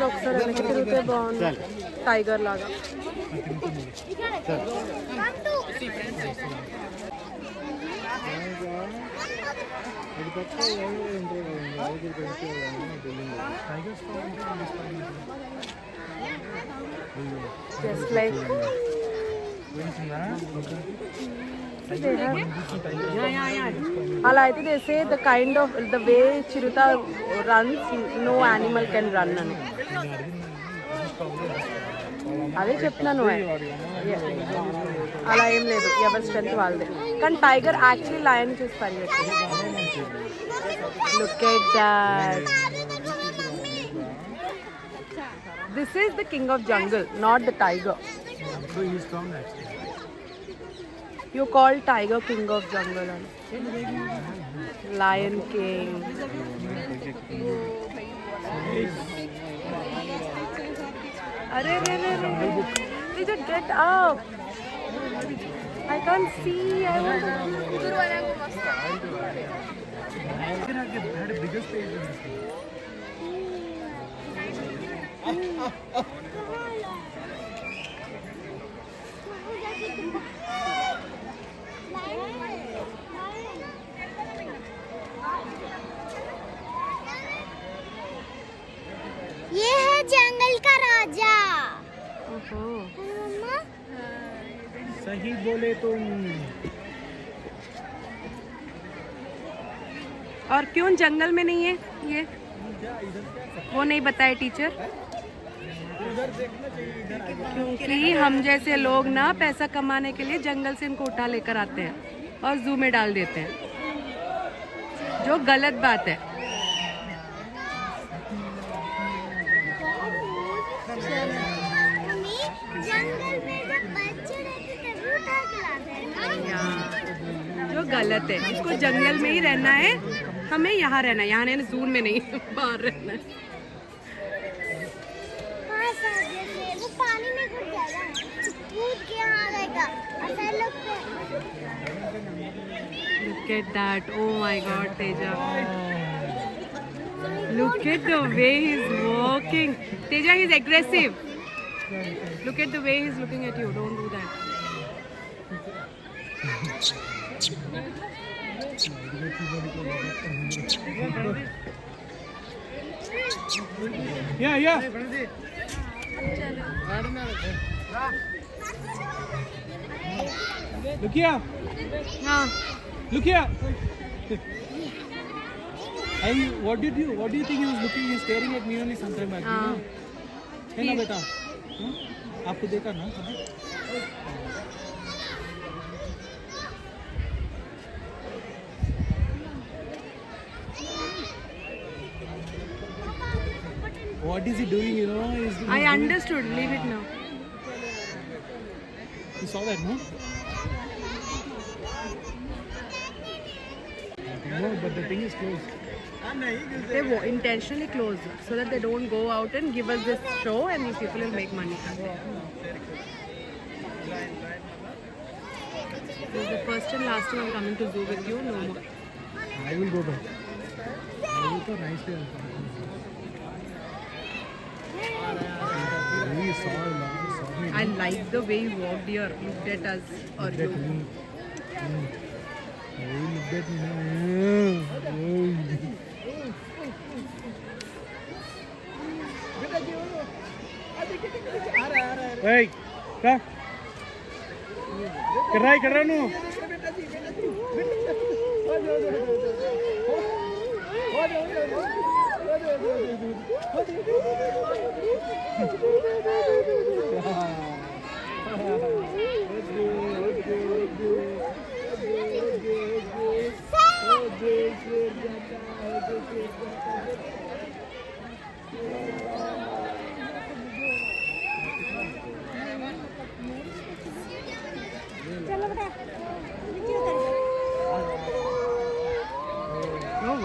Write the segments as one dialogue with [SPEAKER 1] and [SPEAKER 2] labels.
[SPEAKER 1] ఒకసారి వెనక్కి తిరిగితే బాగుంది టైగర్ లాగా. Just like అలా అయితే they say the kind of the way Chirutha runs no animal can run అని అదే చెప్తున్నాను. అలా ఏం లేదు, ఎవరి స్ట్రెంత్ వాళ్ళదే. కానీ టైగర్ యాక్చువల్లీ లయన్ చూసి పరిగెత్తుంది. Look at that. This is the king of jungle, not the tiger. You call tiger king of jungle and lion king. Arey re re re. Did you get up? I can't see. I was
[SPEAKER 2] ये है जंगल का राजा।
[SPEAKER 3] सही बोले तुम।
[SPEAKER 1] और क्यों जंगल में नहीं है ये? वो नहीं बताए टीचर। क्योंकि हम जैसे लोग ना पैसा कमाने के लिए जंगल से इनको उठा लेकर आते हैं और जू में डाल देते हैं, जो गलत बात है।
[SPEAKER 2] जंगल में जब बच्चे रहते तभी उठा के लाते हैं,
[SPEAKER 1] जो गलत है। इसको जंगल में ही रहना है, हमें यहाँ रहना है, यहाँ नहीं, जू में नहीं, बाहर रहना है।
[SPEAKER 2] वो पानी में घुस जाएगा, कूद के यहाँ रहेगा।
[SPEAKER 1] Look at that! Oh my God, Teja! Look at the way he's walking. Teja, he's aggressive. Look at the way he's looking at you. Don't do that.
[SPEAKER 3] Yeah. Look here. Look here. What do you think he was looking? He's staring at me only sometime back. है ना बेटा? आपको देखा ना? What is he doing? You know,
[SPEAKER 1] I understood. Leave it now.
[SPEAKER 3] You saw that, no? No, but the thing is closed.
[SPEAKER 1] They intentionally close so that they don't go out and give us this show and these people will make money. This is the first and last time I'm coming to zoo with you. No more.
[SPEAKER 3] I will go back. I will go nicely.
[SPEAKER 1] I like the way you walked here, looked at us or you.
[SPEAKER 3] Looked at me. Hey, क्या कर रहा है नू?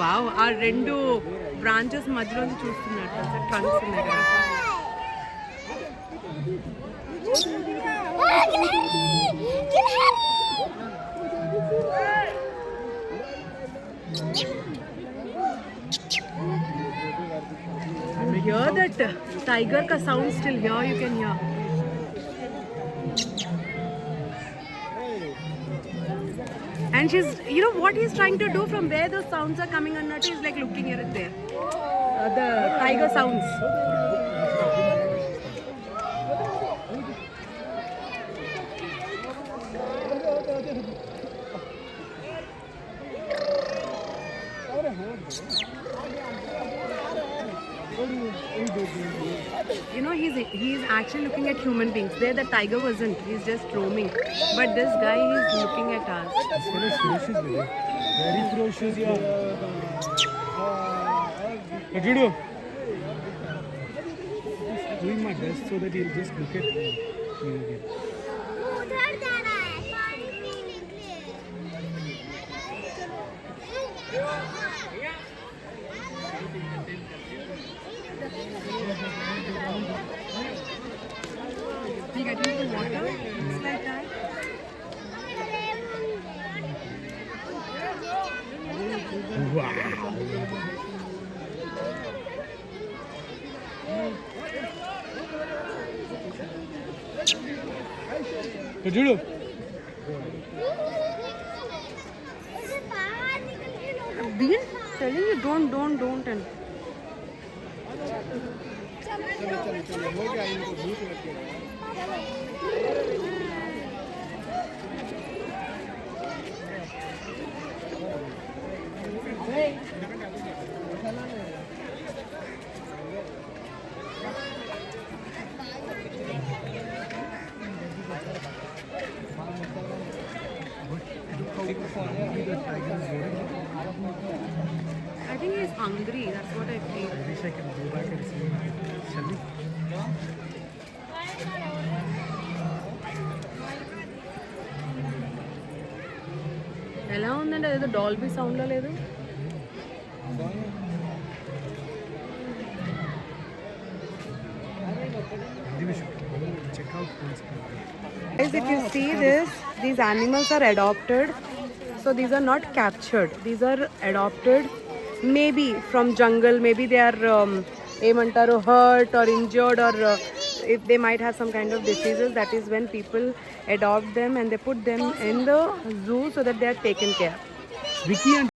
[SPEAKER 1] Wow, ఆ రెండు branches మధ్యలోంచి చూస్తున్నట్టు trunks ఉన్నాయి కదా. tiger ka sound still here, you can hear. And she's, you know what he's trying to do from where those sounds are coming on, he's like looking here and there. The tiger sounds. You know, he's actually looking at human beings. There the tiger wasn't. He's just roaming. But this guy is looking at us.
[SPEAKER 3] This one is ferocious, really. Very ferocious, yeah. Judo. Doing my best so that he'll just look at me again.
[SPEAKER 2] उधर जाना है पानी पीने के लिए
[SPEAKER 1] We get into water. It's like that.
[SPEAKER 3] So, Judo.
[SPEAKER 2] इसे बाहर निकल के लोग
[SPEAKER 1] Been telling you don't and I think he's hungry. That's what I feel.
[SPEAKER 3] I wish I can go back and see him. Shall we?
[SPEAKER 1] ఎలా ఉందంటే అదేదో Dolby సౌండ్లో లేదు.
[SPEAKER 3] Check out once.
[SPEAKER 1] Guys, if you see this, these animals are adopted. So these are not captured. These are adopted. Maybe from jungle. Maybe they are hurt or injured, or if they might have some kind of diseases. That is when people adopt them and they put them in the zoo so that they are taken care.
[SPEAKER 3] Vicky and